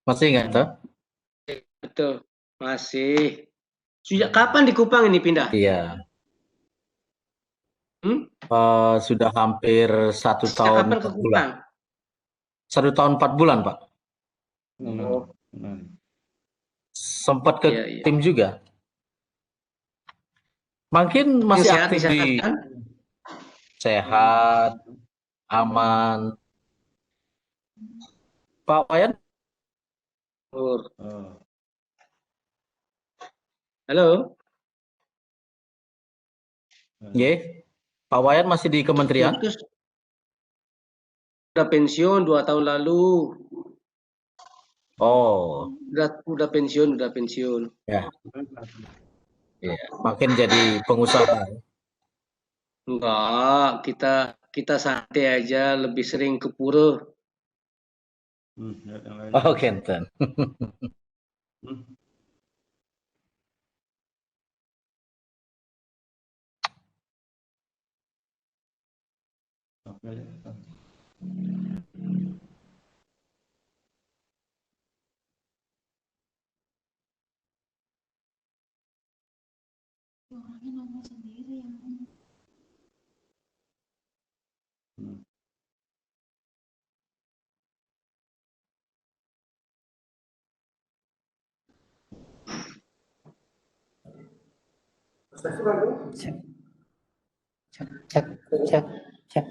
Masih ingat tuh? Betul, masih. Sejak kapan di Kupang ini pindah? Iya. Hmm? Sudah hampir satu Sejak tahun kapan ke 4 bulan. Kupang? 1 tahun 4 bulan, Pak. Oh, Sempat ke iya, iya. tim juga. Mungkin Yang masih sehat di aktif sana di kan? sehat, aman. Pak Wayan, Oh. Halo? ye, Pak Wayan masih di kementerian? Putus. Udah pensiun 2 tahun lalu. Oh, Udah pensiun, udah pensiun. ya, iya. Makin jadi pengusaha. Enggak, kita kita santai aja, lebih sering ke pura. Oh, Kenten. Cek, cek, cek, cek, cek.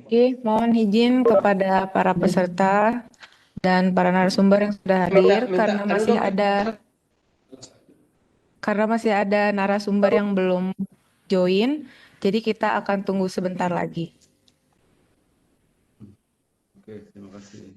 Oke, mohon izin kepada para peserta dan para narasumber yang sudah hadir Anu dong. karena masih ada narasumber yang belum join, jadi kita akan tunggu sebentar lagi. Oke, terima kasih.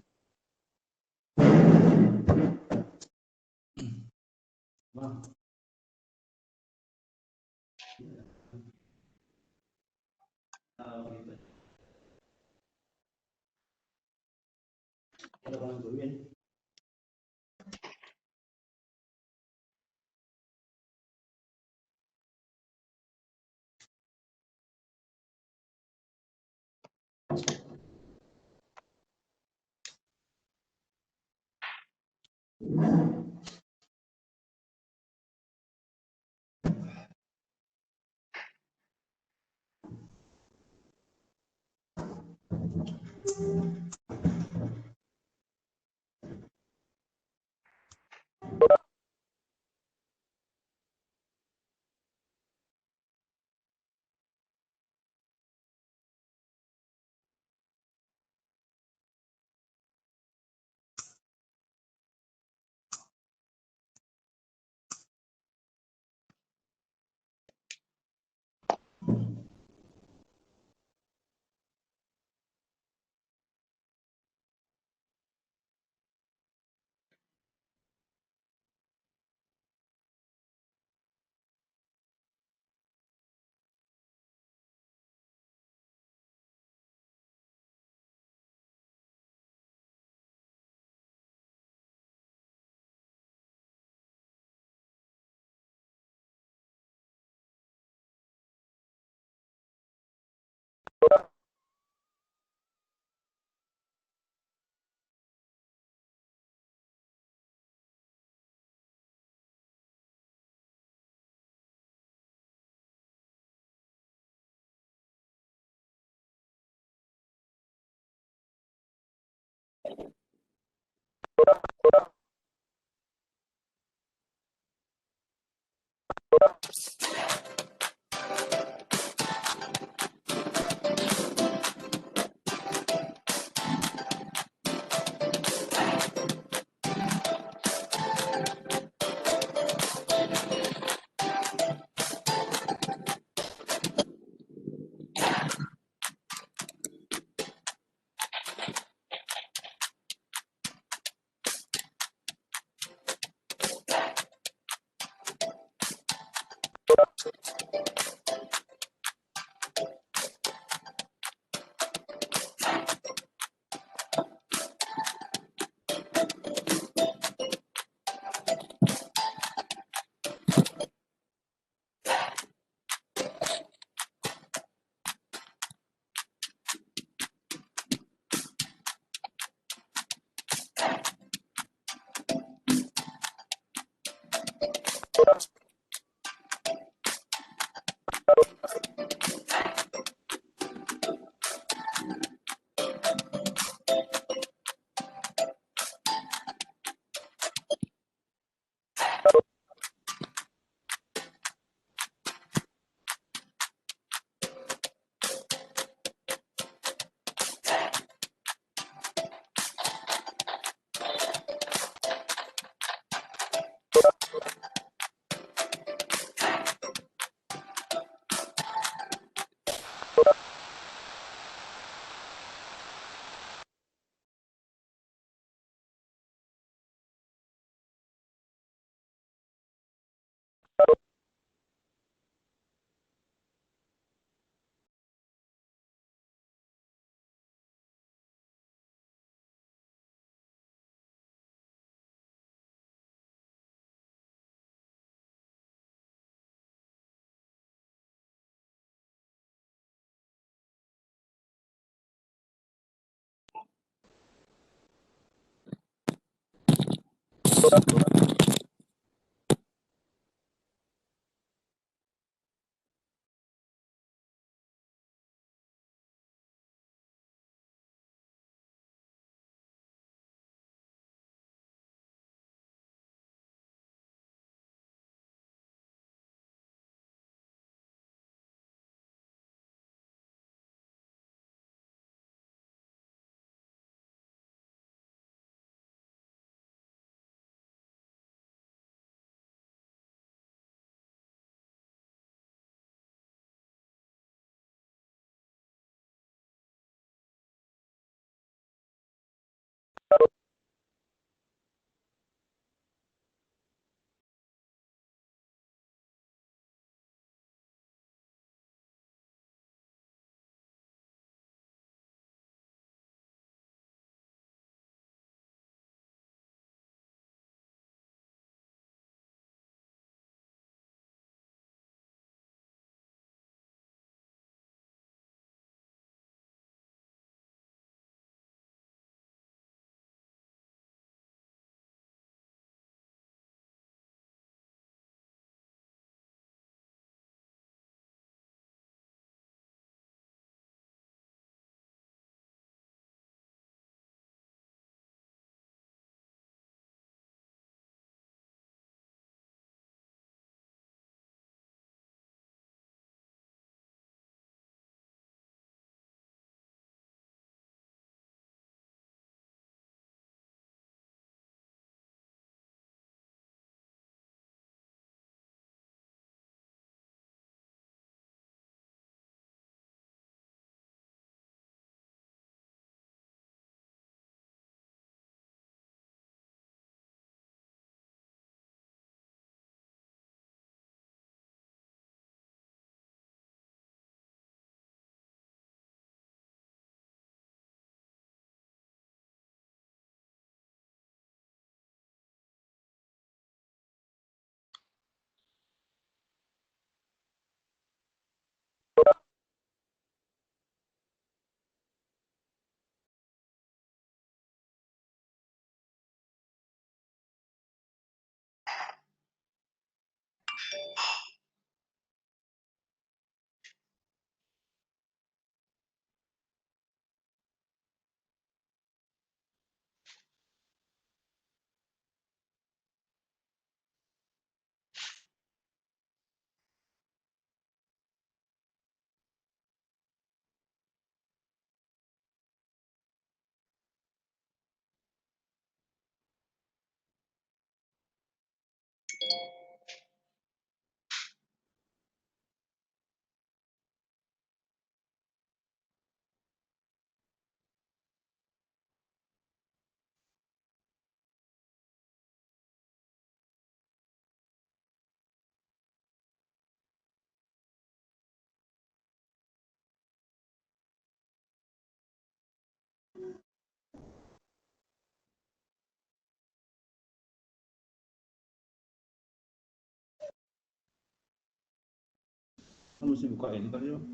mesti buka ini tadi dong.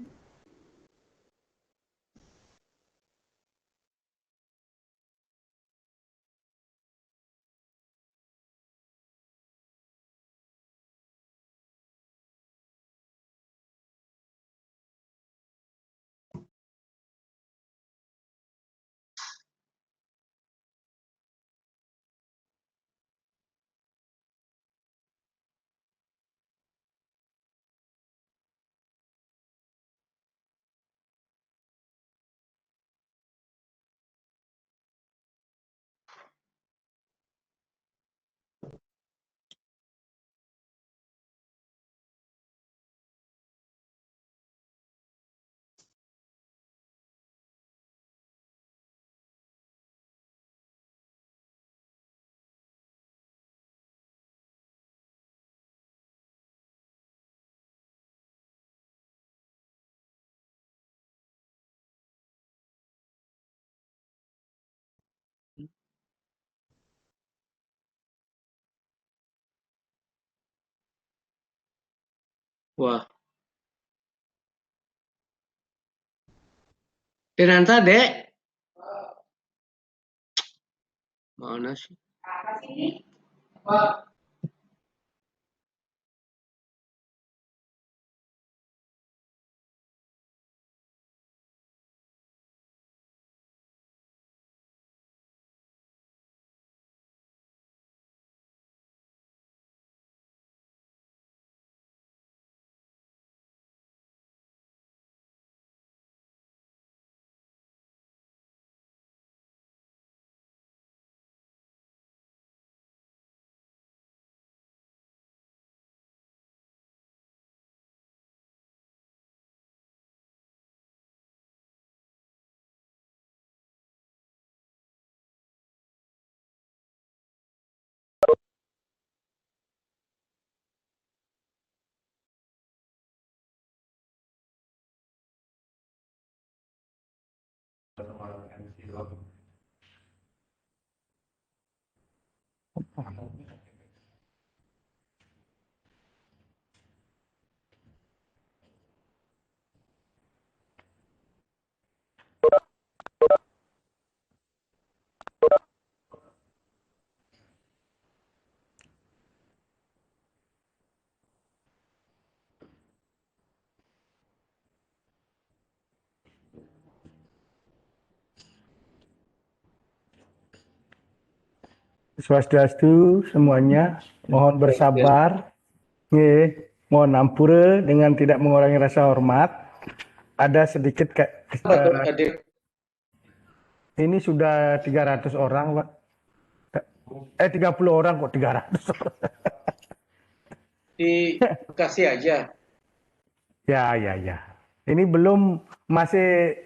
Wah, Denanta, Dek. Mana sih? Swastiastu semuanya, mohon bersabar, nggih, mohon ampura dengan tidak mengurangi rasa hormat. Ada sedikit ini sudah 300 orang, Pak. 30 orang kok 300 orang. Di Bekasi aja. Ya. Ini belum masih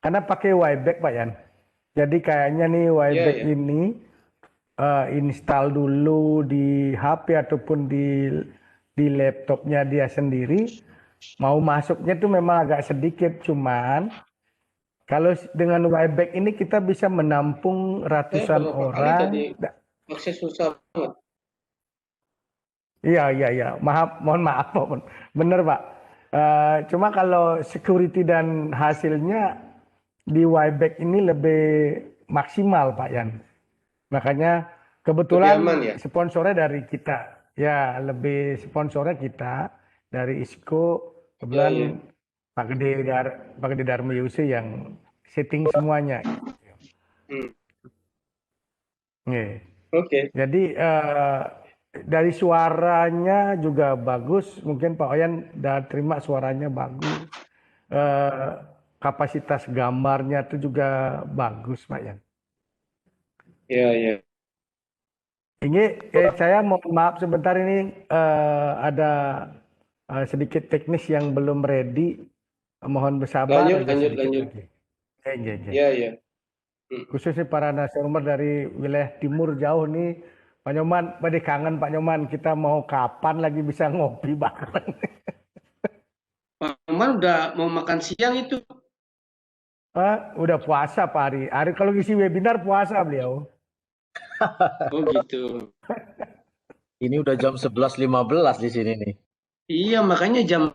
karena pakai Wyback, Pak Yan. Jadi kayaknya nih Wyback Iya. ini install dulu di HP ataupun di laptopnya dia sendiri. Mau masuknya tuh memang agak sedikit, cuman kalau dengan Wyback ini kita bisa menampung ratusan Beberapa kali orang. tadi akses susah banget. Iya. Mohon maaf, Pak. Bener, Pak. Cuma kalau security dan hasilnya di Wyback ini lebih maksimal, Pak Yan. Makanya kebetulan Lebih aman ya? sponsornya dari kita. Ya, lebih sponsornya kita dari ISCO. Kebetulan Iya. Pak Gede Darmo Yuse yang setting semuanya. Hmm. Nggih. Oke. Jadi dari suaranya juga bagus. Mungkin Pak Oyan udah terima suaranya bagus. Kapasitas gambarnya itu juga bagus, Pak Yan. Iya. Ini saya mohon maaf sebentar, ini ada sedikit teknis yang belum ready. Mohon bersabar. Lanjut. Lagi. Iya. Khususnya para narasumber dari wilayah timur jauh nih, Pak Nyoman, pada kangen Pak Nyoman, kita mau kapan lagi bisa ngopi bareng? Pak Nyoman udah mau makan siang itu. Udah puasa Pak Ari. Ari kalau ngisi webinar puasa beliau. Oh gitu. Ini udah jam 11.15 di sini nih. Iya, makanya jam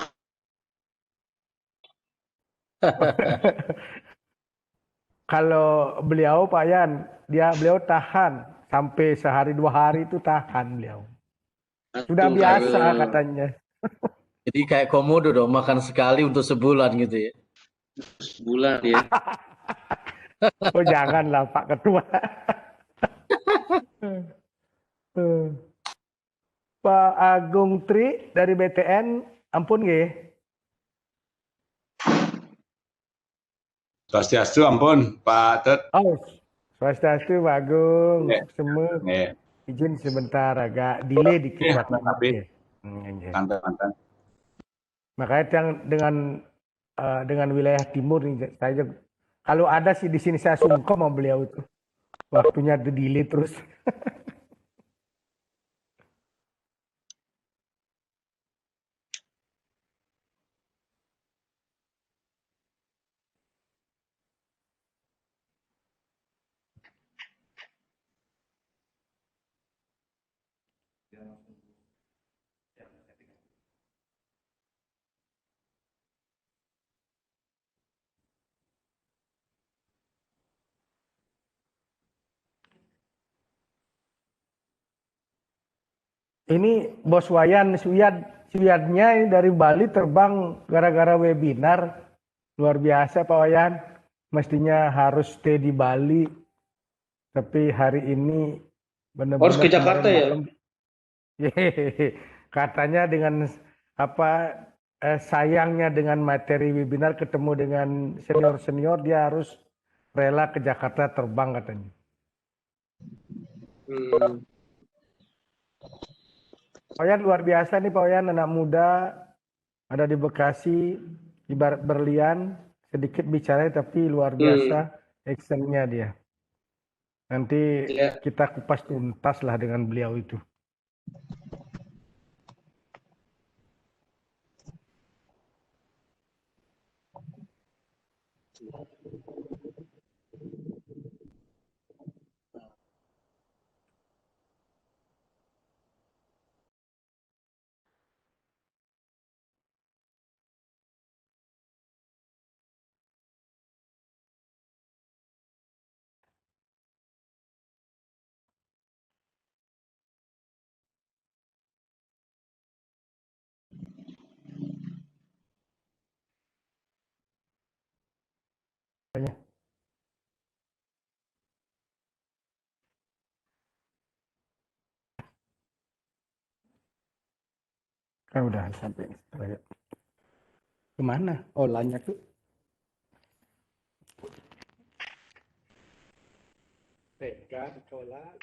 Kalau beliau Pak Yan, beliau tahan sampai sehari 2 hari itu tahan beliau. Sudah Aduh, biasa kayak katanya. Jadi kayak komodo dong, makan sekali untuk sebulan gitu ya. sebulan ya. Oh janganlah Pak Ketua. Pak Agung Tri dari BTN, ampun nggih. Swastiastu ampun Pak Tet. Oh, swastiastu Pak Agung. Nggih. Semua Nggih. izin sebentar agak delay dikit Nggih, waktu tapi nggih. Nggih. mantan. Makanya yang dengan wilayah timur nih, saya kalau ada sih di sini saya sungkem sama beliau itu. Waktunya delay terus. Ini Bos Wayan Suyadnya dari Bali terbang gara-gara webinar. Luar biasa Pak Wayan. Mestinya harus stay di Bali. Tapi hari ini benar-benar Harus ke Jakarta ya? malam. Katanya dengan sayangnya dengan materi webinar ketemu dengan senior-senior, dia harus rela ke Jakarta terbang katanya. Pak Wayan luar biasa nih Pak Wayan, anak muda ada di Bekasi, ibarat berlian, sedikit bicara tapi luar biasa actionnya dia. Nanti kita kupas tuntas lah dengan beliau itu. Kan udah sampai kemana? Oh, lanya tuh. Pegang, tolak.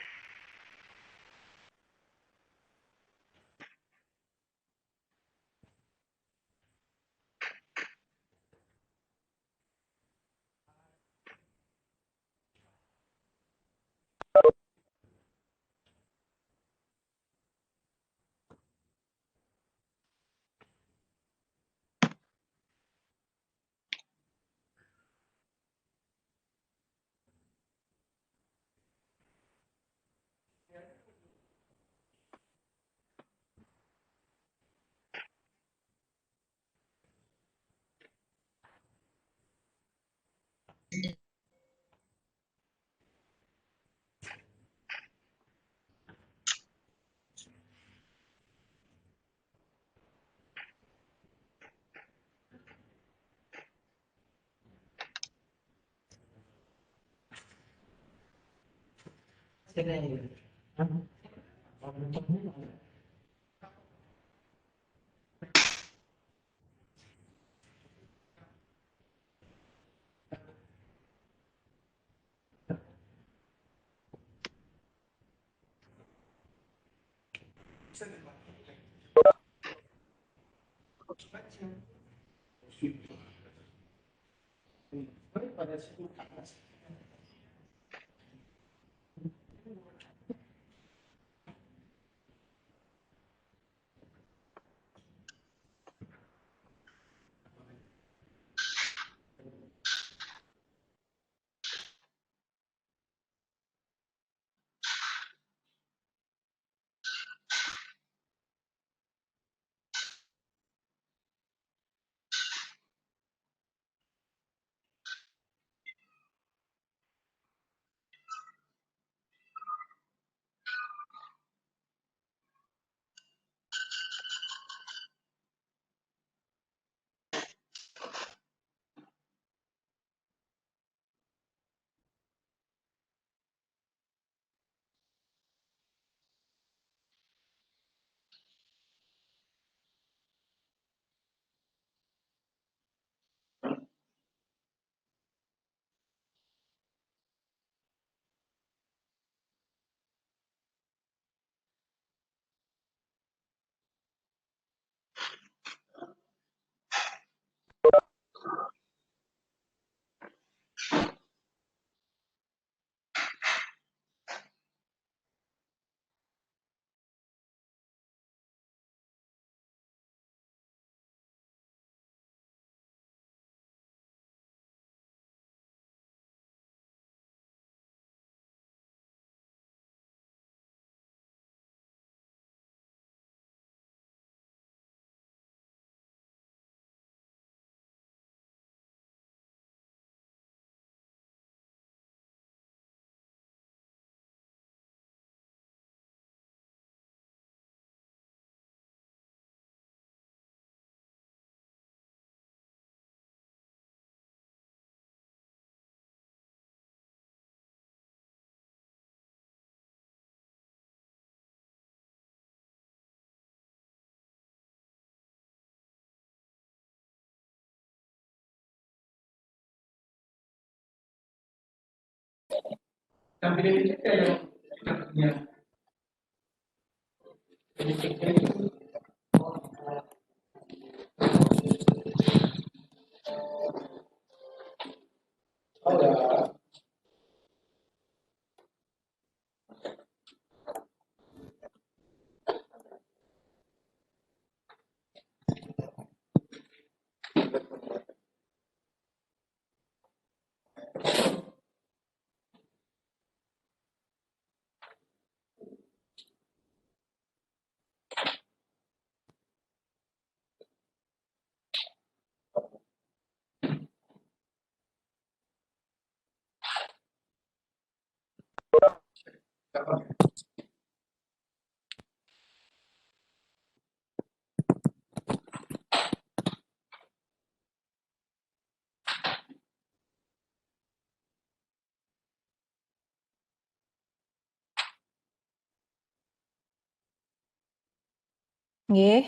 Nggih.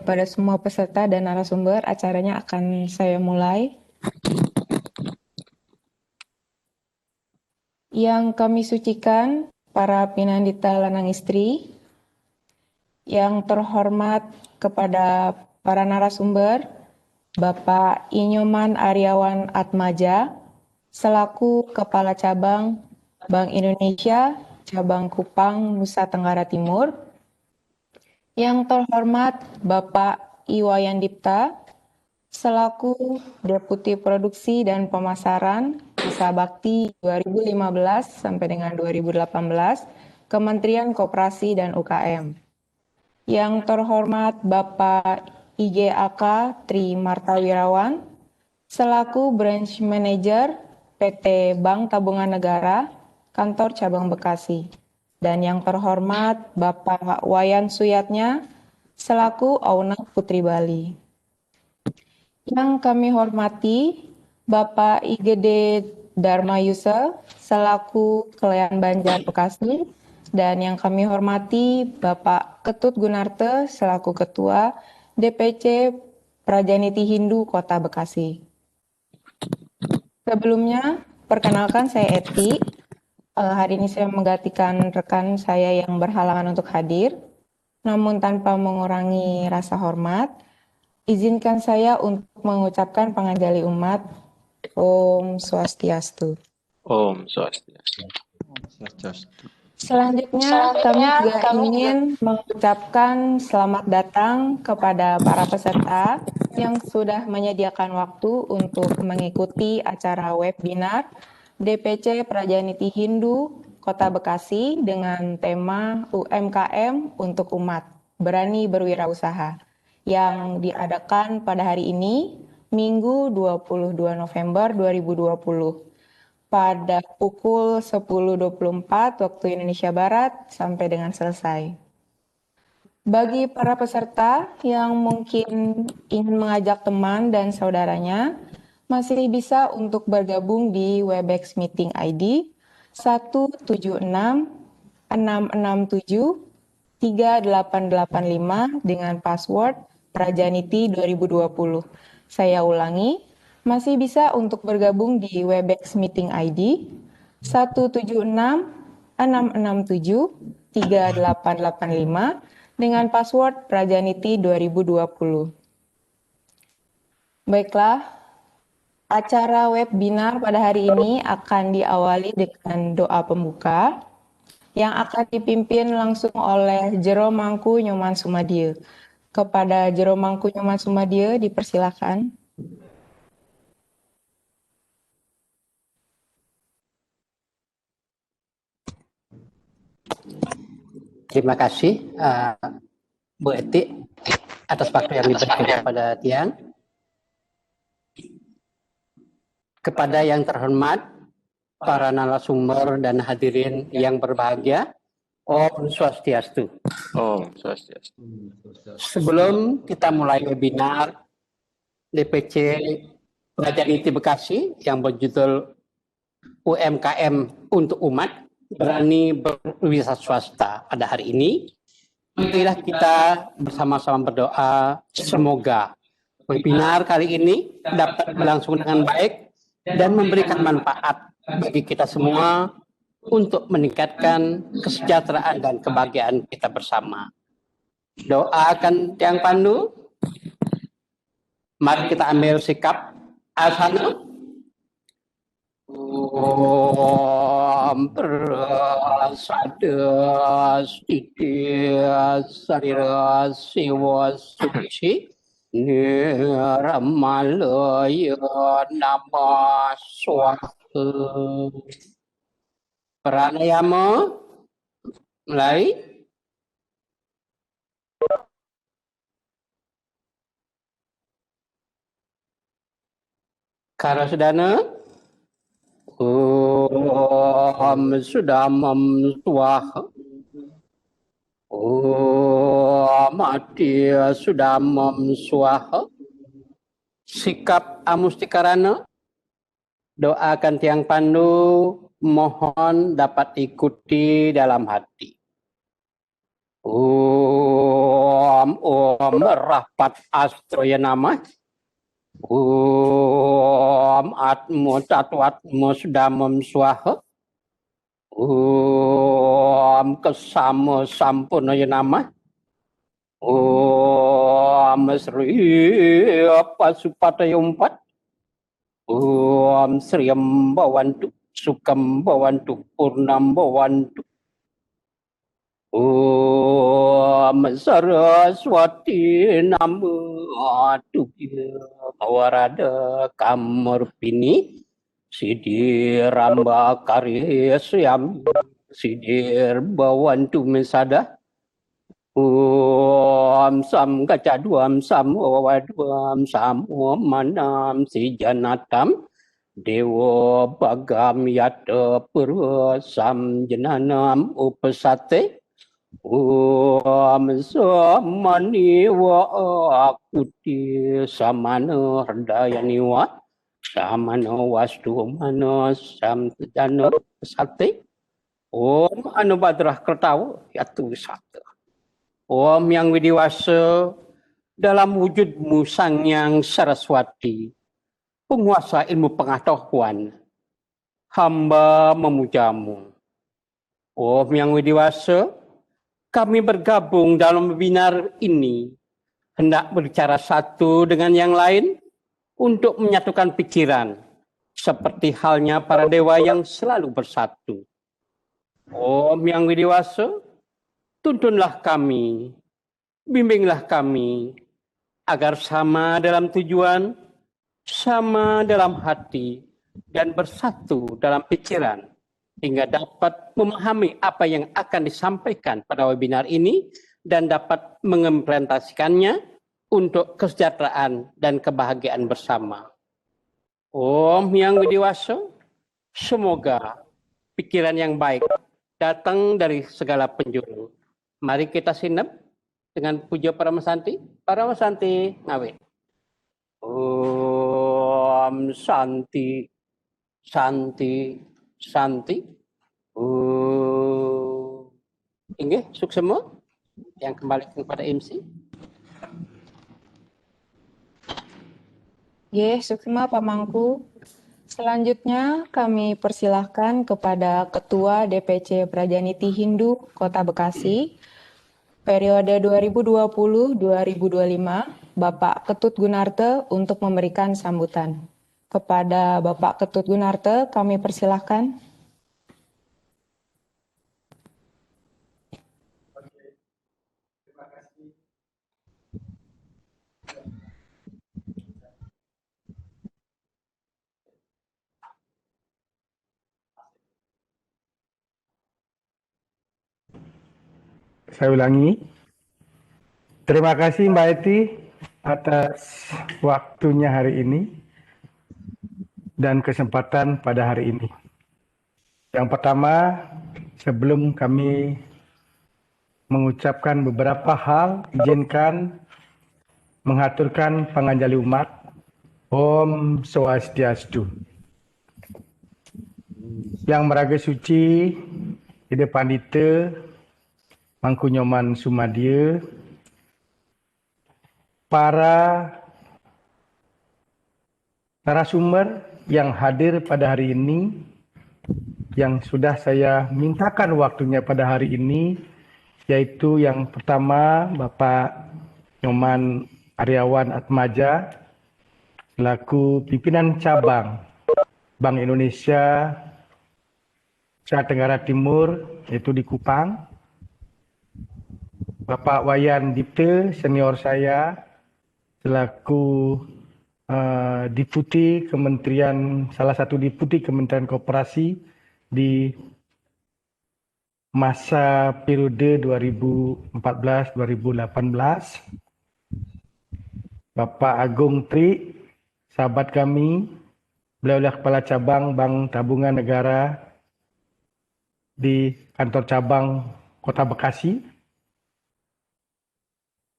Pada semua peserta dan narasumber, acaranya akan saya mulai. Yang kami sucikan, para pinandita lanang istri, yang terhormat kepada para narasumber, Bapak Inyoman Aryawan Atmaja, selaku Kepala Cabang Bank Indonesia, Cabang Kupang, Nusa Tenggara Timur. Yang terhormat Bapak Iwayan Dipta, selaku Deputi Produksi dan Pemasaran Desa Bakti 2015 sampai dengan 2018, Kementerian Koperasi dan UKM. Yang terhormat Bapak IGAK Tri Martawirawan, selaku Branch Manager PT Bank Tabungan Negara, Kantor Cabang Bekasi. Dan yang terhormat Bapak Wayan Suyatnya, selaku Owner Putri Bali. Yang kami hormati Bapak IGD Dharma Yusel, selaku Kelean Banjar Bekasi. Dan yang kami hormati Bapak Ketut Gunarte, selaku Ketua DPC Prajaniti Hindu Kota Bekasi. Sebelumnya, perkenalkan saya Eti. Hari ini saya menggantikan rekan saya yang berhalangan untuk hadir. Namun tanpa mengurangi rasa hormat, izinkan saya untuk mengucapkan panganjali umat. Om Swastiastu. Om Swastiastu. Selanjutnya, kami juga ingin mengucapkan selamat datang kepada para peserta yang sudah menyediakan waktu untuk mengikuti acara webinar DPC Prajaniti Hindu Kota Bekasi dengan tema UMKM untuk Umat, Berani Berwirausaha, yang diadakan pada hari ini, Minggu 22 November 2020, pada pukul 10.24 waktu Indonesia Barat sampai dengan selesai. Bagi para peserta yang mungkin ingin mengajak teman dan saudaranya, masih bisa untuk bergabung di Webex Meeting ID 176-667-3885 dengan password Prajaniti 2020. Saya ulangi, masih bisa untuk bergabung di Webex Meeting ID 176-667-3885 dengan password Prajaniti 2020. Baiklah, acara webinar pada hari ini akan diawali dengan doa pembuka yang akan dipimpin langsung oleh Jero Mangku Nyoman Sumadyo. Kepada Jero Mangku Nyoman Sumadyo dipersilakan. Terima kasih Bu Eti atas waktu yang diberikan kepada Tian. Kepada yang terhormat, para narasumber dan hadirin yang berbahagia, Om Swastiastu. Om Swastiastu. Sebelum kita mulai webinar DPC Prajaniti Bekasi yang berjudul UMKM untuk Umat, Berani Berwirausaha Swasta pada hari ini, marilah kita bersama-sama berdoa semoga webinar kali ini dapat berlangsung dengan baik dan memberikan manfaat bagi kita semua untuk meningkatkan kesejahteraan dan kebahagiaan kita bersama. Doakan Tiang Pandu. Mari kita ambil sikap asana. Om prasada stitya sarira siwa suci niramalaya nama swaha. Pranayama mulai. Karasudana. Om Sudamam Swaha. Om Adya Sudamam Swaha. Sikap Amustikarana. Doakan Tiang Pandu, mohon dapat ikuti dalam hati. Om Rapat Astroya Nama. Om Atmo Tatwatmo Sudamam Swaha. Om Kesama Sampurnaya Nama. Om Sri Pasupataya 4. Om Sriyam Bhavantu Sukam Bhavantu Purnam Bhavantu. Om Saraswati Nama Tubhya Warada Kamarpini Siddhi Ramba Karyasyami Siddhir Bhavantu Mesada. Om Sam Gacaduam Sam Waduam Sam Manam Sijanatam Dewa Bagam Yata Purva Sam Jananam Upasate. Om Samani Wa Akuti Samana Hardayani Wa Samana Wastu Mana Sam Tejana Sate. Om Anubadrah Kertawa Yatu Wisata. Om Yang Widiwasa dalam wujudmu Sang Yang Saraswati, penguasa ilmu pengetahuan, hamba memujamu. Om Yang Widiwasa, kami bergabung dalam webinar ini, hendak berbicara satu dengan yang lain untuk menyatukan pikiran, seperti halnya para dewa yang selalu bersatu. Om Yang Widiwasa, tuntunlah kami, bimbinglah kami, agar sama dalam tujuan, sama dalam hati, dan bersatu dalam pikiran, hingga dapat memahami apa yang akan disampaikan pada webinar ini, dan dapat mengimplementasikannya untuk kesejahteraan dan kebahagiaan bersama. Om Yang Widiwasa, semoga pikiran yang baik datang dari segala penjuru. Mari kita sinep dengan puja Paramasanti. Paramasanti ngawit. Om Santi, Santi, Santi. Inggih, suksema yang kembali kepada MC. Ye, suksema Pamangku. Selanjutnya kami persilahkan kepada Ketua DPC Prajaniti Hindu Kota Bekasi periode 2020-2025, Bapak Ketut Gunarte untuk memberikan sambutan. Kepada Bapak Ketut Gunarte kami persilahkan. Saya ulangi. Terima kasih Mbak Eti atas waktunya hari ini dan kesempatan pada hari ini. Yang pertama, sebelum kami mengucapkan beberapa hal, izinkan mengaturkan panganjali umat. Om Swastiastu. Yang meraga suci, Ide Pandita, Mangku Nyoman Sumadia, para narasumber yang hadir pada hari ini, yang sudah saya mintakan waktunya pada hari ini, yaitu yang pertama Bapak Nyoman Aryawan Atmaja selaku pimpinan cabang Bank Indonesia Asia Tenggara Timur, yaitu di Kupang. Bapak Wayan Dipte, senior saya, selaku Deputi Kementerian, salah satu Deputi Kementerian Koperasi di masa periode 2014-2018. Bapak Agung Tri, sahabat kami, beliau adalah Kepala Cabang Bank Tabungan Negara di kantor cabang Kota Bekasi.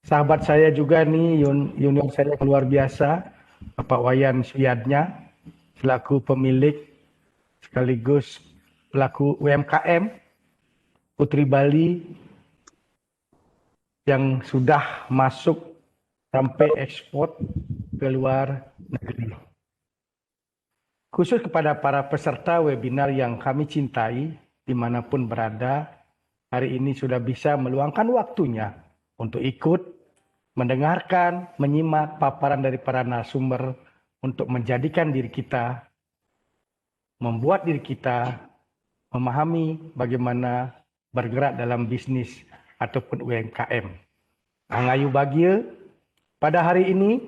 Sahabat saya juga nih, junior saya yang luar biasa, Bapak Wayan Suyadnya, selaku pemilik sekaligus pelaku UMKM Putri Bali yang sudah masuk sampai ekspor ke luar negeri. Khusus kepada para peserta webinar yang kami cintai, dimanapun berada, hari ini sudah bisa meluangkan waktunya untuk ikut, mendengarkan, menyimak paparan dari para narasumber untuk menjadikan diri kita, membuat diri kita memahami bagaimana bergerak dalam bisnis ataupun UMKM. Angayu bahagia, pada hari ini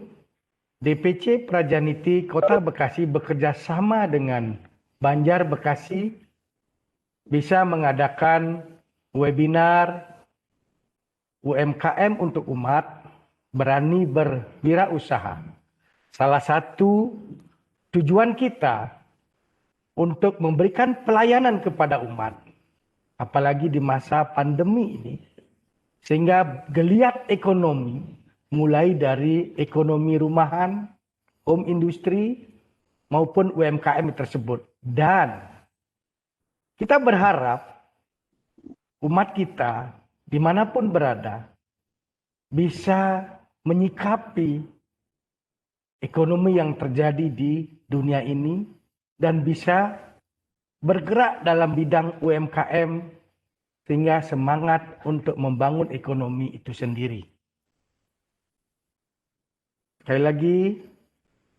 DPC Prajaniti Kota Bekasi bekerja sama dengan Banjar Bekasi bisa mengadakan webinar UMKM untuk umat berani berwirausaha. Salah satu tujuan kita untuk memberikan pelayanan kepada umat, apalagi di masa pandemi ini, sehingga geliat ekonomi mulai dari ekonomi rumahan, home industry, maupun UMKM tersebut. Dan kita berharap umat kita dimanapun berada bisa menyikapi ekonomi yang terjadi di dunia ini dan bisa bergerak dalam bidang UMKM sehingga semangat untuk membangun ekonomi itu sendiri. Sekali lagi,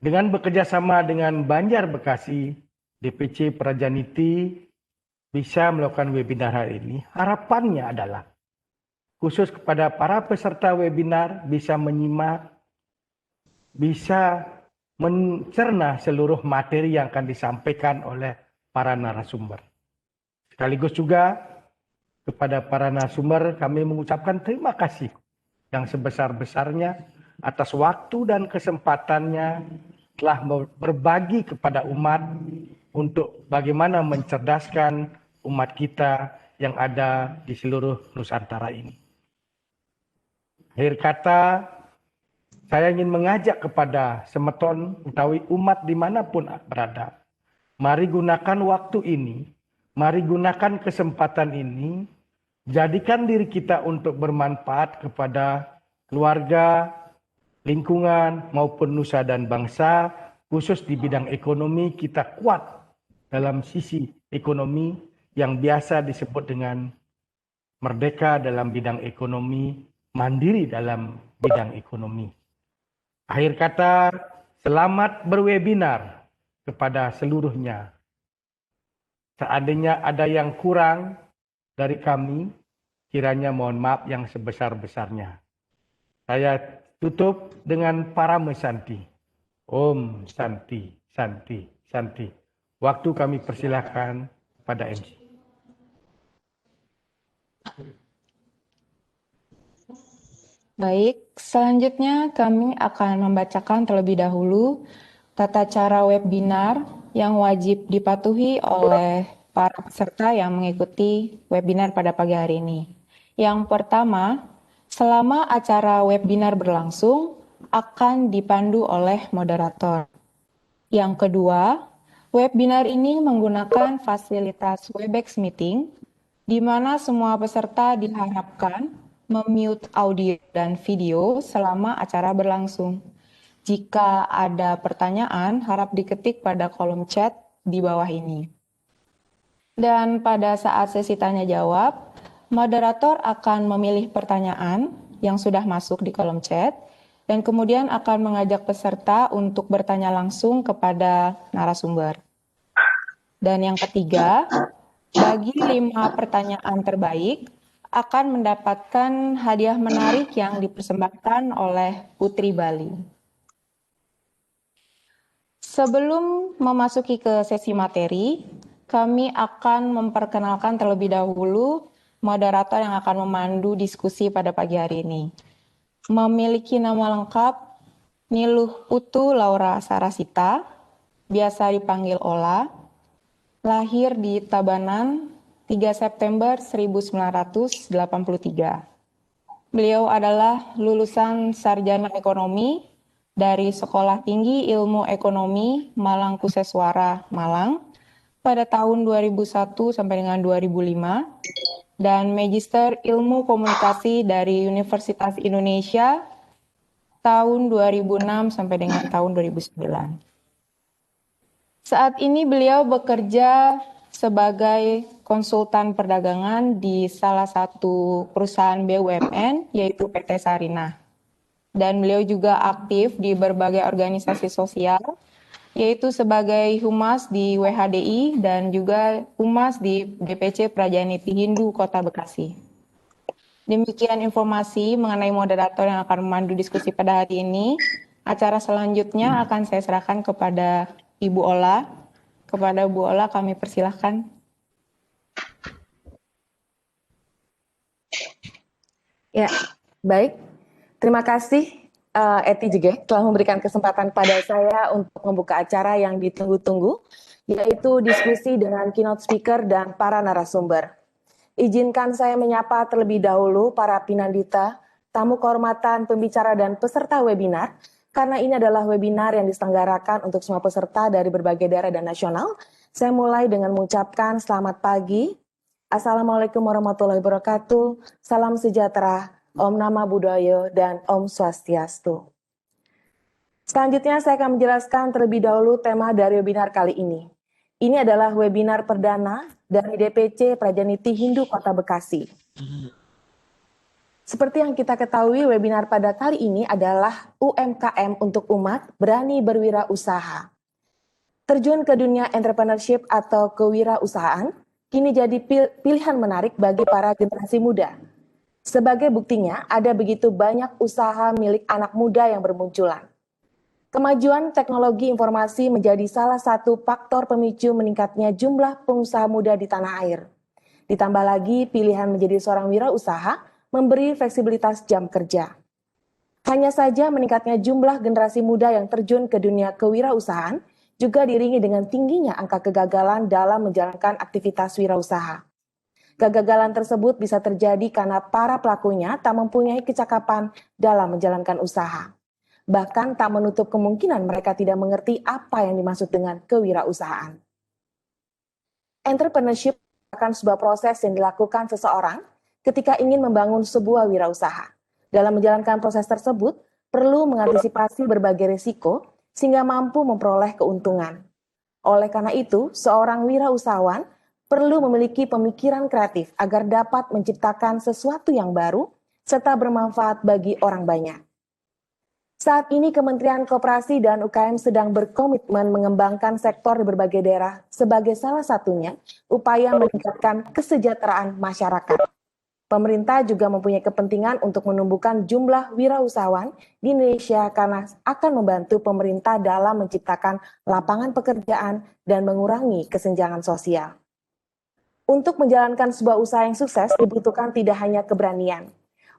dengan bekerja sama dengan Banjar Bekasi, DPC Prajaniti bisa melakukan webinar hari ini. Harapannya adalah khusus kepada para peserta webinar bisa menyimak, bisa mencerna seluruh materi yang akan disampaikan oleh para narasumber. Sekaligus juga kepada para narasumber kami mengucapkan terima kasih yang sebesar-besarnya atas waktu dan kesempatannya telah berbagi kepada umat untuk bagaimana mencerdaskan umat kita yang ada di seluruh Nusantara ini. Akhir kata, saya ingin mengajak kepada semeton utawi umat dimanapun berada. Mari gunakan waktu ini, mari gunakan kesempatan ini, jadikan diri kita untuk bermanfaat kepada keluarga, lingkungan, maupun nusa dan bangsa, khusus di bidang ekonomi kita kuat dalam sisi ekonomi yang biasa disebut dengan merdeka dalam bidang ekonomi, mandiri dalam bidang ekonomi. Akhir kata, selamat berwebinar kepada seluruhnya. Seandainya ada yang kurang dari kami, kiranya mohon maaf yang sebesar-besarnya. Saya tutup dengan Parama Santi. Om Santi, Santi, Santi. Waktu kami persilahkan pada MC. Baik, selanjutnya kami akan membacakan terlebih dahulu tata cara webinar yang wajib dipatuhi oleh para peserta yang mengikuti webinar pada pagi hari ini. Yang pertama, selama acara webinar berlangsung akan dipandu oleh moderator. Yang kedua, webinar ini menggunakan fasilitas Webex Meeting, di mana semua peserta diharapkan memute audio dan video selama acara berlangsung. Jika ada pertanyaan, harap diketik pada kolom chat di bawah ini. Dan pada saat sesi tanya jawab, moderator akan memilih pertanyaan yang sudah masuk di kolom chat dan kemudian akan mengajak peserta untuk bertanya langsung kepada narasumber. Dan yang ketiga, bagi 5 pertanyaan terbaik akan mendapatkan hadiah menarik yang dipersembahkan oleh Putri Bali. Sebelum memasuki ke sesi materi, kami akan memperkenalkan terlebih dahulu moderator yang akan memandu diskusi pada pagi hari ini. Memiliki nama lengkap Niluh Putu Laura Sarasita, biasa dipanggil Ola, lahir di Tabanan 3 September 1983. Beliau adalah lulusan sarjana ekonomi dari Sekolah Tinggi Ilmu Ekonomi Malang Kuseswara, Malang pada tahun 2001 sampai dengan 2005 dan Magister Ilmu Komunikasi dari Universitas Indonesia tahun 2006 sampai dengan tahun 2009. Saat ini beliau bekerja sebagai konsultan perdagangan di salah satu perusahaan BUMN yaitu PT Sarinah. Dan beliau juga aktif di berbagai organisasi sosial yaitu sebagai humas di WHDI dan juga humas di DPC Prajaniti Hindu Kota Bekasi. Demikian informasi mengenai moderator yang akan memandu diskusi pada hari ini. Acara selanjutnya akan saya serahkan kepada Ibu Ola. Kepada Bu Ola kami persilahkan. Ya, baik. Terima kasih Eti juga telah memberikan kesempatan pada saya untuk membuka acara yang ditunggu-tunggu, yaitu diskusi dengan keynote speaker dan para narasumber. Izinkan saya menyapa terlebih dahulu para pinandita, tamu kehormatan, pembicara, dan peserta webinar, karena ini adalah webinar yang diselenggarakan untuk semua peserta dari berbagai daerah dan nasional. Saya mulai dengan mengucapkan selamat pagi, Assalamualaikum warahmatullahi wabarakatuh, salam sejahtera, Om Nama Buddhaya, dan Om Swastiastu. Selanjutnya saya akan menjelaskan terlebih dahulu tema dari webinar kali ini. Ini adalah webinar perdana dari DPC Prajaniti Hindu Kota Bekasi. Seperti yang kita ketahui, webinar pada kali ini adalah UMKM untuk umat berani berwirausaha. Terjun ke dunia entrepreneurship atau kewirausahaan kini jadi pilihan menarik bagi para generasi muda. Sebagai buktinya, ada begitu banyak usaha milik anak muda yang bermunculan. Kemajuan teknologi informasi menjadi salah satu faktor pemicu meningkatnya jumlah pengusaha muda di tanah air. Ditambah lagi pilihan menjadi seorang wirausaha memberi fleksibilitas jam kerja. Hanya saja meningkatnya jumlah generasi muda yang terjun ke dunia kewirausahaan juga diiringi dengan tingginya angka kegagalan dalam menjalankan aktivitas wirausaha. Kegagalan tersebut bisa terjadi karena para pelakunya tak mempunyai kecakapan dalam menjalankan usaha. Bahkan tak menutup kemungkinan mereka tidak mengerti apa yang dimaksud dengan kewirausahaan. Entrepreneurship merupakan sebuah proses yang dilakukan seseorang ketika ingin membangun sebuah wirausaha. Dalam menjalankan proses tersebut, perlu mengantisipasi berbagai risiko sehingga mampu memperoleh keuntungan. Oleh karena itu, seorang wirausahawan perlu memiliki pemikiran kreatif agar dapat menciptakan sesuatu yang baru serta bermanfaat bagi orang banyak. Saat ini Kementerian Koperasi dan UKM sedang berkomitmen mengembangkan sektor di berbagai daerah sebagai salah satunya upaya meningkatkan kesejahteraan masyarakat. Pemerintah juga mempunyai kepentingan untuk menumbuhkan jumlah wirausahawan di Indonesia karena akan membantu pemerintah dalam menciptakan lapangan pekerjaan dan mengurangi kesenjangan sosial. Untuk menjalankan sebuah usaha yang sukses dibutuhkan tidak hanya keberanian,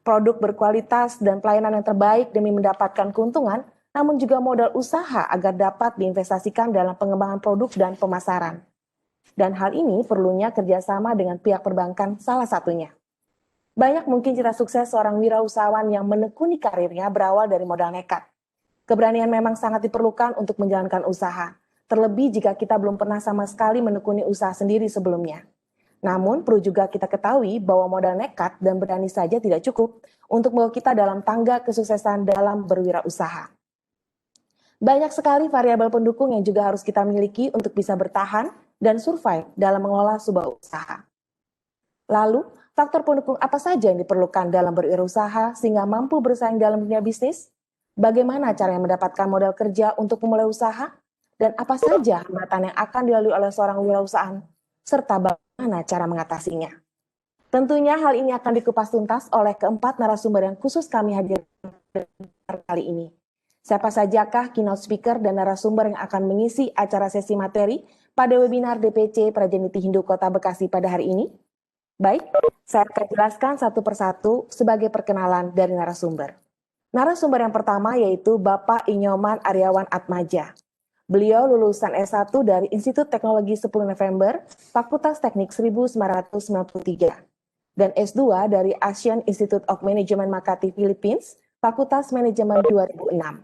produk berkualitas dan pelayanan yang terbaik demi mendapatkan keuntungan, namun juga modal usaha agar dapat diinvestasikan dalam pengembangan produk dan pemasaran. Dan hal ini perlunya kerjasama dengan pihak perbankan salah satunya. Banyak mungkin cerita sukses seorang wirausahawan yang menekuni karirnya berawal dari modal nekat. Keberanian memang sangat diperlukan untuk menjalankan usaha, terlebih jika kita belum pernah sama sekali menekuni usaha sendiri sebelumnya. Namun perlu juga kita ketahui bahwa modal nekat dan berani saja tidak cukup untuk membawa kita dalam tangga kesuksesan dalam berwirausaha. Banyak sekali variabel pendukung yang juga harus kita miliki untuk bisa bertahan dan survive dalam mengelola sebuah usaha. Lalu, faktor pendukung apa saja yang diperlukan dalam berwirausaha sehingga mampu bersaing dalam dunia bisnis? Bagaimana cara mendapatkan modal kerja untuk memulai usaha? Dan apa saja hambatan yang akan dilalui oleh seorang wirausahaan? Serta bagaimana cara mengatasinya? Tentunya hal ini akan dikupas tuntas oleh keempat narasumber yang khusus kami hadirkan kali ini. Siapa sajakah keynote speaker dan narasumber yang akan mengisi acara sesi materi pada webinar DPC Prajeniti Hindu Kota Bekasi pada hari ini? Baik, saya akan jelaskan satu persatu sebagai perkenalan dari narasumber. Narasumber yang pertama yaitu Bapak Inyoman Aryawan Atmaja. Beliau lulusan S1 dari Institut Teknologi 10 November, Fakultas Teknik 1993, dan S2 dari Asian Institute of Management Makati Philippines, Fakultas Manajemen 2006.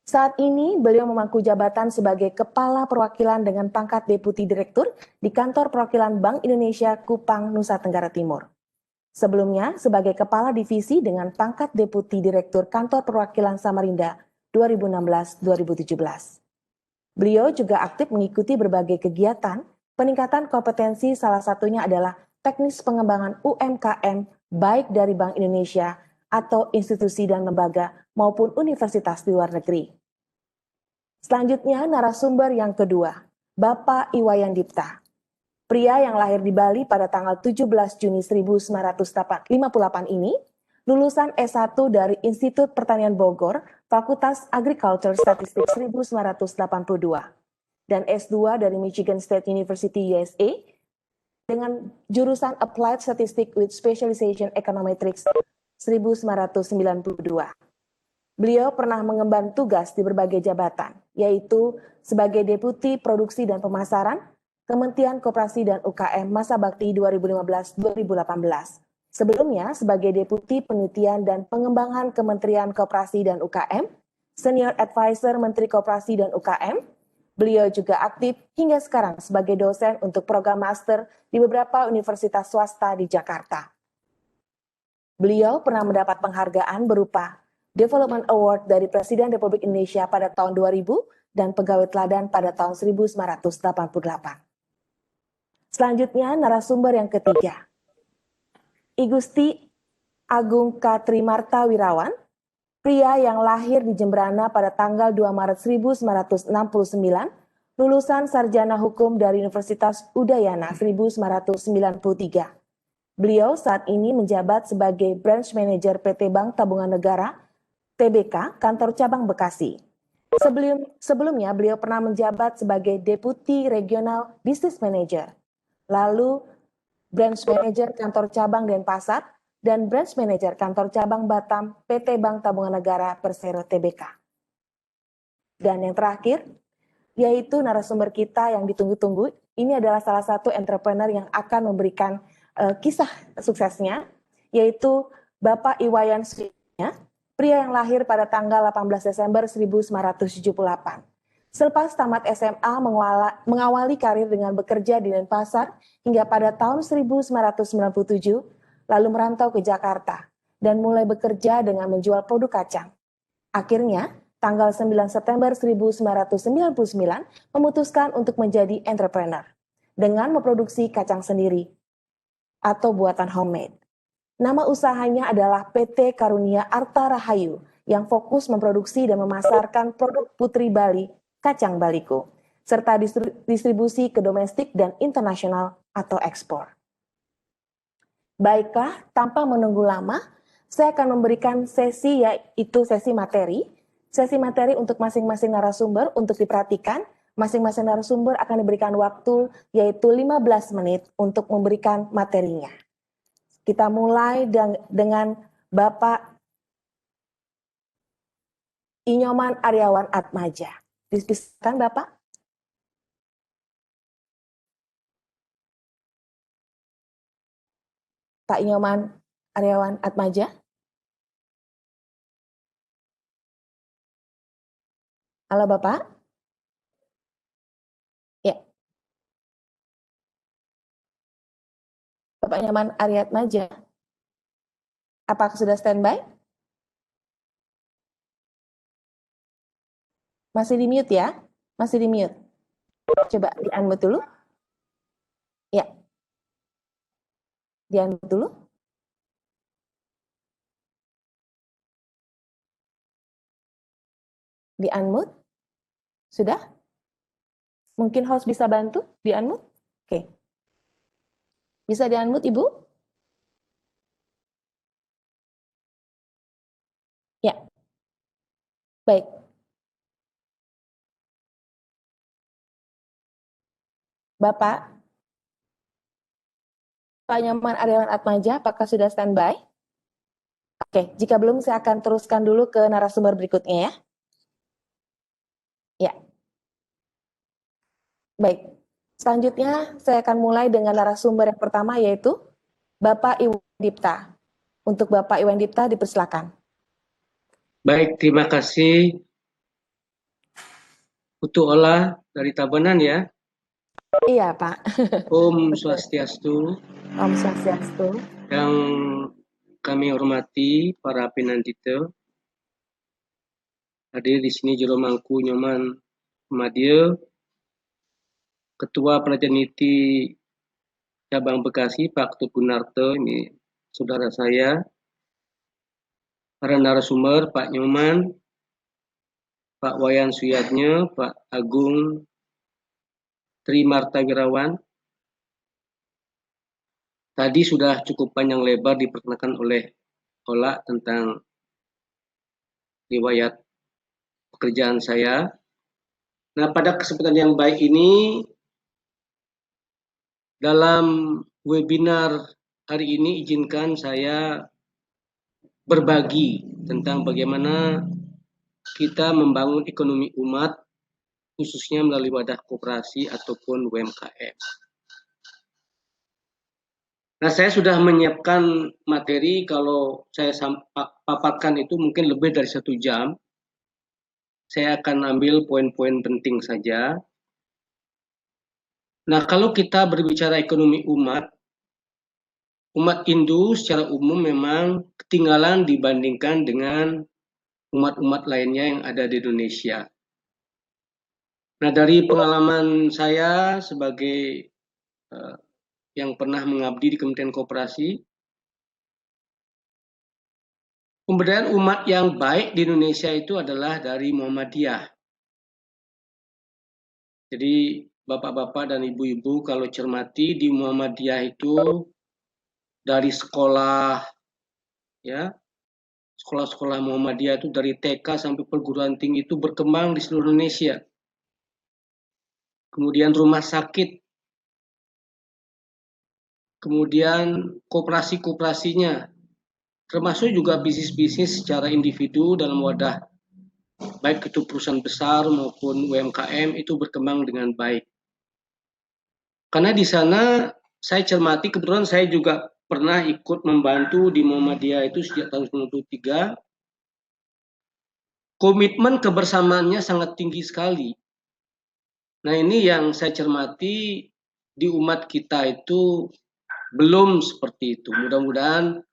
Saat ini, beliau memangku jabatan sebagai Kepala Perwakilan dengan pangkat Deputi Direktur di Kantor Perwakilan Bank Indonesia Kupang, Nusa Tenggara Timur. Sebelumnya, sebagai Kepala Divisi dengan pangkat Deputi Direktur Kantor Perwakilan Samarinda 2016-2017. Beliau juga aktif mengikuti berbagai kegiatan peningkatan kompetensi, salah satunya adalah teknis pengembangan UMKM baik dari Bank Indonesia atau institusi dan lembaga maupun universitas di luar negeri. Selanjutnya narasumber yang kedua, Bapak Iwayan Dipta. Pria yang lahir di Bali pada tanggal 17 Juni 1958 ini, lulusan S1 dari Institut Pertanian Bogor, Fakultas Agriculture Statistik 1982, dan S2 dari Michigan State University USA dengan jurusan Applied Statistics with Specialization Econometrics 1992. Beliau pernah mengemban tugas di berbagai jabatan, yaitu sebagai Deputi Produksi dan Pemasaran, Kementerian Koperasi dan UKM masa bakti 2015-2018. Sebelumnya sebagai Deputi Penelitian dan Pengembangan Kementerian Koperasi dan UKM, Senior Advisor Menteri Koperasi dan UKM. Beliau juga aktif hingga sekarang sebagai dosen untuk program master di beberapa universitas swasta di Jakarta. Beliau pernah mendapat penghargaan berupa Development Award dari Presiden Republik Indonesia pada tahun 2000 dan Pegawai Teladan pada tahun 1988. Selanjutnya narasumber yang ketiga, I Gusti Agung K. Trimarta Wirawan, pria yang lahir di Jembrana pada tanggal 2 Maret 1969, lulusan Sarjana Hukum dari Universitas Udayana 1993. Beliau saat ini menjabat sebagai Branch Manager PT Bank Tabungan Negara, TBK, Kantor Cabang Bekasi. Sebelumnya beliau pernah menjabat sebagai Deputi Regional Business Manager, lalu Branch Manager Kantor Cabang Denpasar, dan Branch Manager Kantor Cabang Batam PT Bank Tabungan Negara Persero TBK. Dan yang terakhir, yaitu narasumber kita yang ditunggu-tunggu, ini adalah salah satu entrepreneur yang akan memberikan kisah suksesnya, yaitu Bapak Iwayan Srinya, pria yang lahir pada tanggal 18 Desember 1978. Selepas tamat SMA, mengawali karir dengan bekerja di Denpasar hingga pada tahun 1997, lalu merantau ke Jakarta dan mulai bekerja dengan menjual produk kacang. Akhirnya, tanggal 9 September 1999, memutuskan untuk menjadi entrepreneur dengan memproduksi kacang sendiri atau buatan homemade. Nama usahanya adalah PT Karunia Arta Rahayu yang fokus memproduksi dan memasarkan produk Putri Bali, kacang Baliko, serta distribusi ke domestik dan internasional atau ekspor. Baiklah, tanpa menunggu lama, saya akan memberikan sesi yaitu sesi materi untuk masing-masing narasumber untuk diperhatikan. Masing-masing narasumber akan diberikan waktu yaitu 15 menit untuk memberikan materinya. Kita mulai dengan Bapak Inyoman Aryawan Atmaja. Dipersilakan Bapak. Pak Inyoman Aryawan Atmaja. Halo Bapak. Ya. Bapak Inyoman Aryawan Atmaja. Apakah sudah standby? Masih di mute ya? Masih di mute. Coba di-unmute dulu. Ya. Di-unmute dulu. Di-unmute. Sudah? Mungkin host bisa bantu di-unmute? Oke. Bisa di-unmute, Ibu? Ya. Baik. Bapak, Pak Nyoman Aryawan Atmaja, apakah sudah standby? Oke, jika belum saya akan teruskan dulu ke narasumber berikutnya ya. Ya. Baik. Selanjutnya saya akan mulai dengan narasumber yang pertama yaitu Bapak Iwan Dipta. Untuk Bapak Iwan Dipta dipersilakan. Baik, terima kasih Putu Ola dari Tabanan ya. Iya, Pak. Om Betul. Swastiastu. Om Swastiastu. Yang kami hormati para penandita. Hadir di sini Jero Mangku Nyoman Madia, Ketua Prajaniti Cabang Bekasi Pak Ketut Gunarto, ini saudara saya. Para narasumber Pak Nyoman, Pak Wayan Suyatnya, Pak Agung Tri Marta Wirawan. Tadi sudah cukup panjang lebar diperkenalkan oleh Ola tentang riwayat pekerjaan saya. Nah, pada kesempatan yang baik ini, dalam webinar hari ini izinkan saya berbagi tentang bagaimana kita membangun ekonomi umat, khususnya melalui wadah koperasi ataupun UMKM. Nah, saya sudah menyiapkan materi, kalau saya paparkan itu mungkin lebih dari 1 jam. Saya akan ambil poin-poin penting saja. Nah, kalau kita berbicara ekonomi umat Hindu secara umum memang ketinggalan dibandingkan dengan umat-umat lainnya yang ada di Indonesia. Nah, dari pengalaman saya sebagai yang pernah mengabdi di Kementerian Koperasi, pemberdayaan umat yang baik di Indonesia itu adalah dari Muhammadiyah. Jadi bapak-bapak dan ibu-ibu kalau cermati di Muhammadiyah itu dari sekolah, ya, sekolah-sekolah Muhammadiyah itu dari TK sampai perguruan tinggi itu berkembang di seluruh Indonesia. Kemudian rumah sakit, kemudian koperasi-koperasinya, termasuk juga bisnis-bisnis secara individu dalam wadah, baik itu perusahaan besar maupun UMKM itu berkembang dengan baik. Karena di sana saya cermati, kebetulan saya juga pernah ikut membantu di Muhammadiyah itu sejak tahun 1993. Komitmen kebersamaannya sangat tinggi sekali. Nah, ini yang saya cermati di umat kita itu belum seperti itu. Mudah-mudahan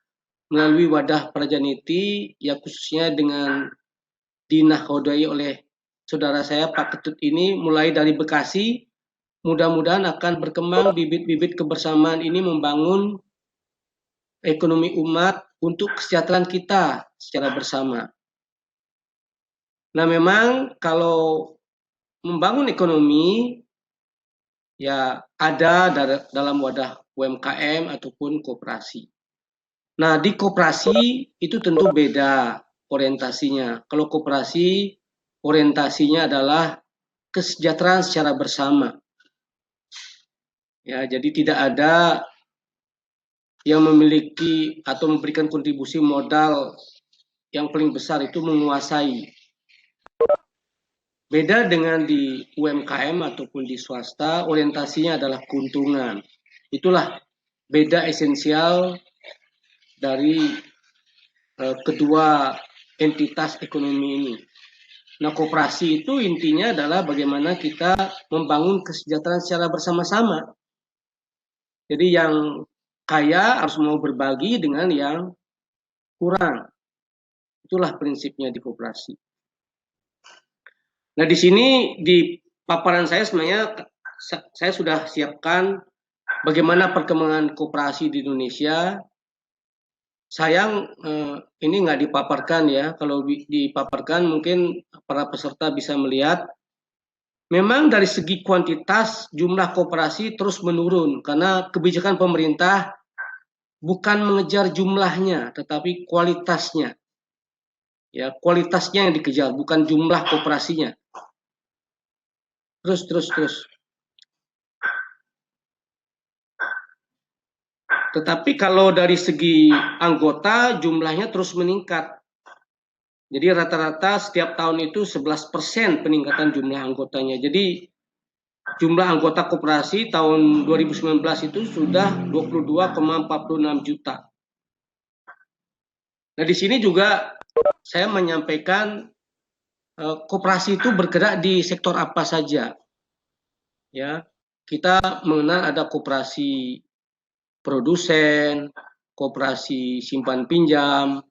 melalui wadah Prajaniti, ya khususnya dengan dinahodai oleh saudara saya Pak Ketut ini, mulai dari Bekasi, mudah-mudahan akan berkembang bibit-bibit kebersamaan ini membangun ekonomi umat untuk kesejahteraan kita secara bersama. Nah, memang kalau membangun ekonomi ya ada dalam wadah UMKM ataupun koperasi. Nah, di koperasi itu tentu beda orientasinya. Kalau koperasi orientasinya adalah kesejahteraan secara bersama. Ya, jadi tidak ada yang memiliki atau memberikan kontribusi modal yang paling besar itu menguasai. Beda dengan di UMKM ataupun di swasta, orientasinya adalah keuntungan. Itulah beda esensial dari kedua entitas ekonomi ini. Nah, koperasi itu intinya adalah bagaimana kita membangun kesejahteraan secara bersama-sama. Jadi yang kaya harus mau berbagi dengan yang kurang. Itulah prinsipnya di koperasi. Nah, di sini di paparan saya sebenarnya saya sudah siapkan bagaimana perkembangan koperasi di Indonesia. Sayang ini nggak dipaparkan ya. Kalau dipaparkan mungkin para peserta bisa melihat. Memang dari segi kuantitas jumlah koperasi terus menurun karena kebijakan pemerintah bukan mengejar jumlahnya tetapi kualitasnya. Ya, kualitasnya yang dikejar bukan jumlah koperasinya. Terus. Tetapi kalau dari segi anggota jumlahnya terus meningkat. Jadi rata-rata setiap tahun itu 11% peningkatan jumlah anggotanya. Jadi jumlah anggota koperasi tahun 2019 itu sudah 22,46 juta. Nah, di sini juga saya menyampaikan koperasi itu bergerak di sektor apa saja. Ya, kita mengenal ada koperasi produsen, koperasi simpan pinjam,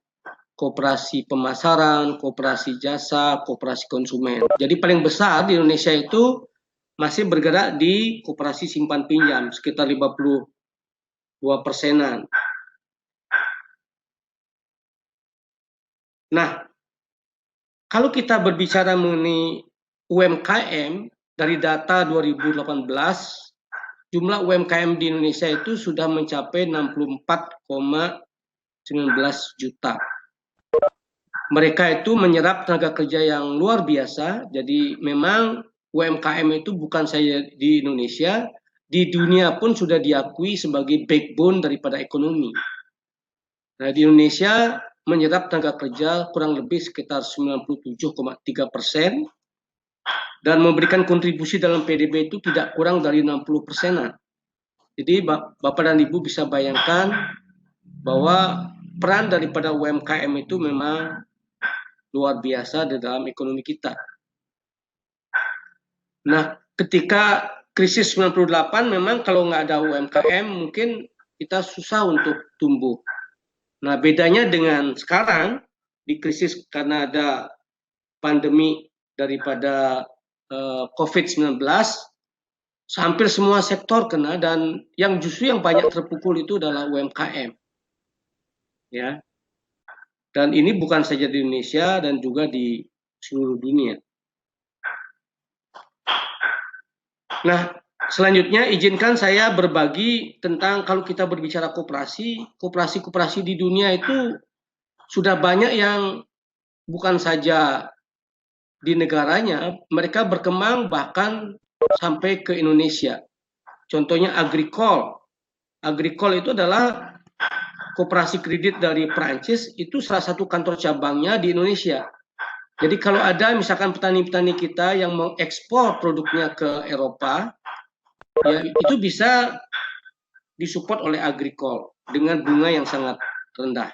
koperasi pemasaran, koperasi jasa, koperasi konsumen. Jadi paling besar di Indonesia itu masih bergerak di koperasi simpan pinjam, sekitar 52%-an. Nah, kalau kita berbicara mengenai UMKM, dari data 2018, jumlah UMKM di Indonesia itu sudah mencapai 64,19 juta. Mereka itu menyerap tenaga kerja yang luar biasa, jadi memang UMKM itu bukan saja di Indonesia, di dunia pun sudah diakui sebagai backbone daripada ekonomi. Nah, di Indonesia menyerap tenaga kerja kurang lebih sekitar 97,3% dan memberikan kontribusi dalam PDB itu tidak kurang dari 60%-an. Jadi Bapak dan Ibu bisa bayangkan bahwa peran daripada UMKM itu memang luar biasa di dalam ekonomi kita. Nah, ketika krisis 98 memang kalau nggak ada UMKM mungkin kita susah untuk tumbuh. Nah, bedanya dengan sekarang di krisis karena ada pandemi daripada COVID-19, hampir semua sektor kena dan yang justru yang banyak terpukul itu adalah UMKM. Ya. Dan ini bukan saja di Indonesia dan juga di seluruh dunia. Nah, selanjutnya izinkan saya berbagi tentang kalau kita berbicara koperasi di dunia itu sudah banyak yang bukan saja di negaranya, mereka berkembang bahkan sampai ke Indonesia. Contohnya Agricole. Agricole itu adalah koperasi kredit dari Prancis, itu salah satu kantor cabangnya di Indonesia. Jadi kalau ada misalkan petani-petani kita yang mengekspor produknya ke Eropa, ya itu bisa disupport oleh Agricole dengan bunga yang sangat rendah.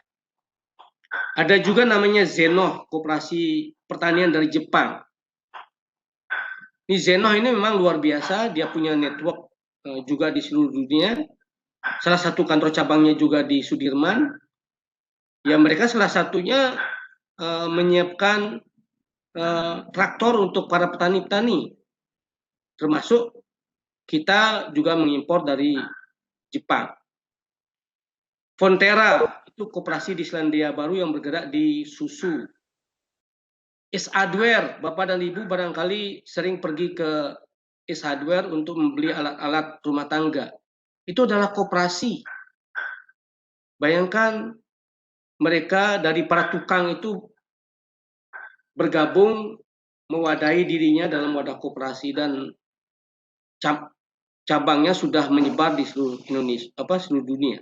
Ada juga namanya Zeno, koperasi pertanian dari Jepang. Ini Zeno ini memang luar biasa, dia punya network juga di seluruh dunia. Salah satu kantor cabangnya juga di Sudirman. Ya mereka salah satunya menyiapkan traktor untuk para petani-petani. Termasuk kita juga mengimpor dari Jepang. Fonterra itu koperasi di Selandia Baru yang bergerak di susu. Ace Hardware, Bapak dan Ibu barangkali sering pergi ke Ace Hardware untuk membeli alat-alat rumah tangga. Itu adalah koperasi. Bayangkan mereka dari para tukang itu bergabung mewadahi dirinya dalam wadah koperasi dan cabangnya sudah menyebar di seluruh Indonesia, seluruh dunia.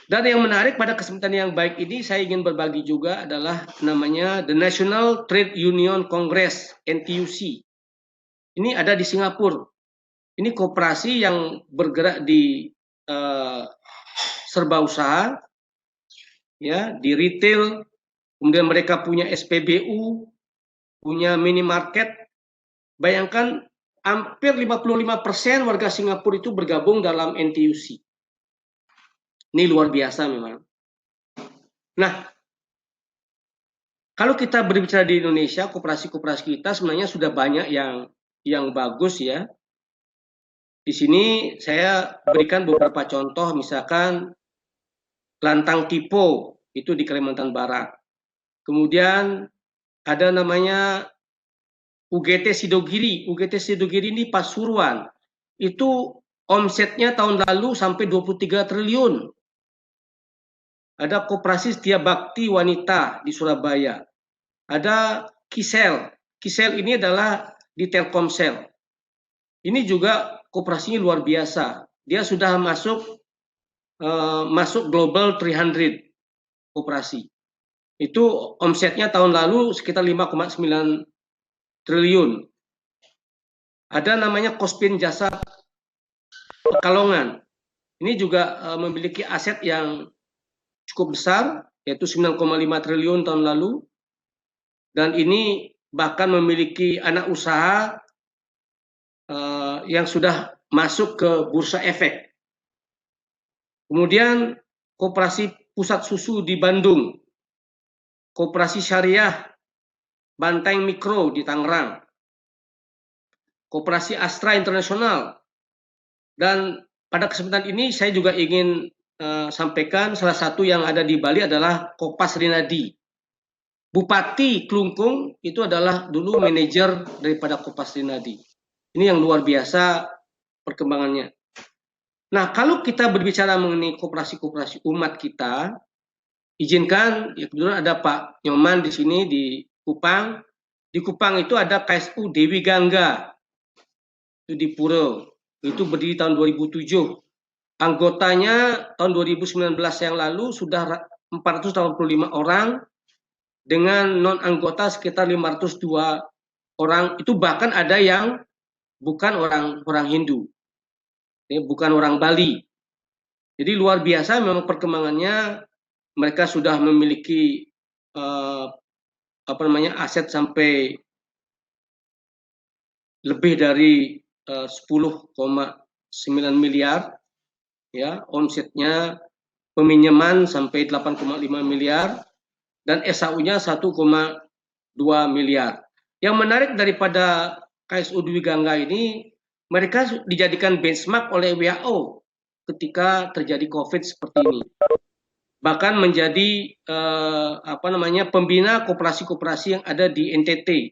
Dan yang menarik pada kesempatan yang baik ini saya ingin berbagi juga adalah namanya The National Trade Union Congress (NTUC). Ini ada di Singapura. Ini koperasi yang bergerak di serba usaha, ya, di retail. Kemudian mereka punya SPBU, punya minimarket. Bayangkan hampir 55% warga Singapura itu bergabung dalam NTUC. Ini luar biasa memang. Nah, kalau kita berbicara di Indonesia, koperasi-koperasi kita sebenarnya sudah banyak yang yang bagus ya. Di sini saya berikan beberapa contoh, misalkan Lantang Tipo itu di Kalimantan Barat. Kemudian ada namanya UGT Sidogiri. UGT Sidogiri ini Pasuruan. Itu omsetnya tahun lalu sampai 23 triliun. Ada Koperasi Setia Bakti Wanita di Surabaya. Ada Kisel. Kisel ini adalah di Telkomsel. Ini juga koperasinya luar biasa. Dia sudah masuk Global 300 koperasi. Itu omsetnya tahun lalu sekitar 5,9 triliun. Ada namanya Kospin Jasa Pekalongan. Ini juga memiliki aset yang cukup besar, yaitu 9,5 triliun tahun lalu. Dan ini bahkan memiliki anak usaha yang sudah masuk ke bursa efek. Kemudian Koperasi Pusat Susu di Bandung, Koperasi Syariah Banteng Mikro di Tangerang, Koperasi Astra Internasional. Dan pada kesempatan ini saya juga ingin sampaikan salah satu yang ada di Bali adalah Kopas Rinadi. Bupati Klungkung itu adalah dulu manajer daripada Kopas Rinadi. Ini yang luar biasa perkembangannya. Nah, kalau kita berbicara mengenai koperasi-koperasi umat kita, izinkan, ya kebetulan ada Pak Nyoman di sini di Kupang. Di Kupang itu ada KSU Dewi Gangga, itu di Pura. Itu berdiri tahun 2007. Anggotanya tahun 2019 yang lalu sudah 485 orang, dengan non-anggota sekitar 502 orang. Itu bahkan ada yang bukan orang Hindu. Bukan orang Bali. Jadi luar biasa memang perkembangannya. Mereka sudah memiliki aset sampai lebih dari 10,9 miliar, ya, omsetnya, peminjaman sampai 8,5 miliar, dan SAU-nya 1,2 miliar. Yang menarik daripada KSU Dewi Gangga ini, mereka dijadikan benchmark oleh WHO ketika terjadi COVID seperti ini. Bahkan menjadi pembina koperasi-koperasi yang ada di NTT.